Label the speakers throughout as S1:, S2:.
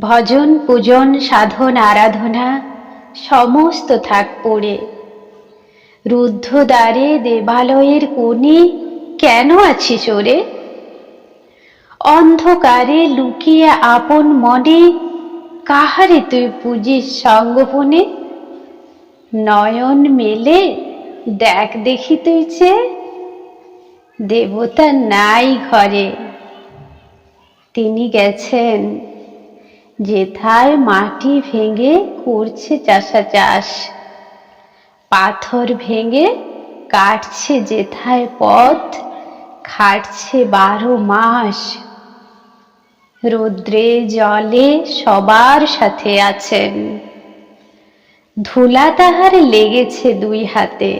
S1: ভজন পূজন সাধন আরাধনা সমস্ত থাক পড়ে। রুদ্ধ দ্বারে দেবালয়ের কোণে কেন আছি চোরে? অন্ধকারে লুকিয়ে আপন মনে কাহারে তুই পুজিস সঙ্গোপনে? নয়ন মেলে দেখ দেখি তুই চেয়ে, দেবতা নাই ঘরে। তিনি গেছেন যেথায় মাটি ভেঙে করছে চাষা চাষ, পাথর ভেঙে কাটছে যেথায় পথ খাটছে 12 মাস। রৌদ্রে জলে সবার সাথে আছেন, ধুলা তাহার লেগেছে 2 হাতে।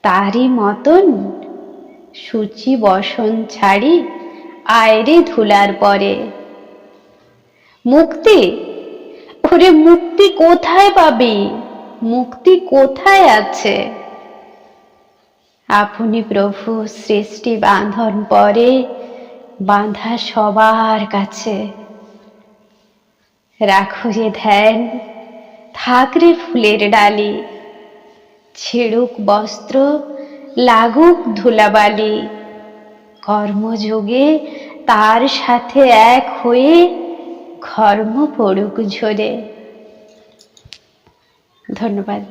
S1: তারই মতন সূচি বসন ছাড়ি আয়রে ধুলার পরে। মুক্তি? ওরে মুক্তি কোথায় পাবি? মুক্তি কোথায় আছে? আপনি প্রভু সৃষ্টি বাঁধন পরে বাঁধা সবার কাছে। রাখো রে ধ্যান, থাক রে ফুলের ডালি, ছেড়ুক বস্ত্র লাগুক ধুলাবালি। কর্মযোগে তার সাথে এক হয়ে ঘর্ম পড়ুক ঝরে। ধন্যবাদ।